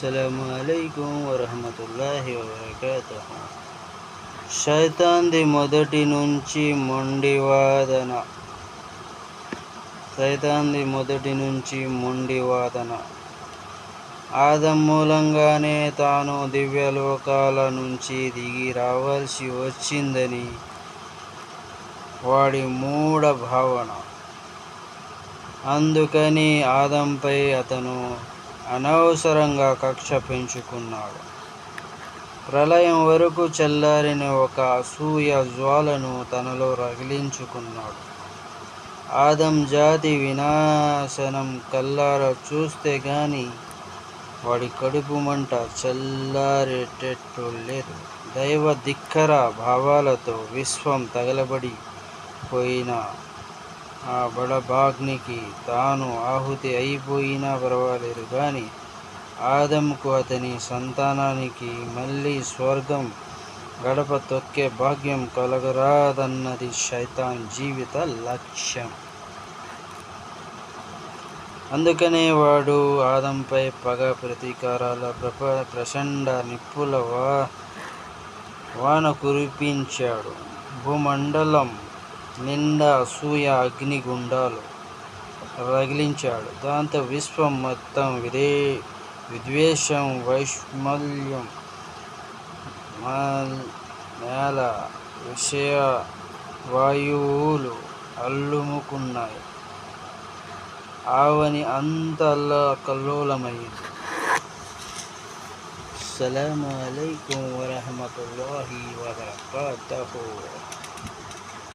అస్సలాము అలైకుం వరహమతుల్లాహి వబరకాతుహు. శైతాన్ది మొదటి నుంచి మొండివాదన. ఆదం మూలంగానే తాను దివ్యలోకాల నుంచి దిగి రావాల్సి వచ్చిందని వాడి మూఢ భావన. అందుకని ఆదంపై అతను అనవసరంగా కక్ష పెంచుకున్నాడు. ప్రళయం వరకు చల్లారిన ఒక అసూయ జ్వాలను తనలో రగిలించుకున్నాడు. ఆదం జాతి వినాశనం కల్లారా చూస్తే గాని వాడి కడుపు మంట చల్లారేటట్టు లేదు. దైవ ధిక్కర భావాలతో విశ్వం తగలబడిపోయిన ఆ బడబాగ్నికి తాను ఆహుతి అయిపోయినా పర్వాలేదు కానీ ఆదంకు అతని సంతానానికి మళ్ళీ స్వర్గం గడప తొక్కే భాగ్యం కలగరాదన్నది శైతాన్ జీవిత లక్ష్యం. అందుకనే వాడు ఆదంపై పగ ప్రతీకారాల ప్రచండ నిప్పుల వాన కురిపించాడు. భూమండలం నిండా అసూయ అగ్నిగుండాలు రగిలించాడు. దాంతో విశ్వం మొత్తం విద్వేషం, వైషమ్యం, నేల విషయ వాయువులు అల్లుముకున్నాయి. ఆవని అంత అల్లకల్లోలమైంది. అస్సలాము అలైకుం వరహమతుల్లాహి వబరకాతుహు.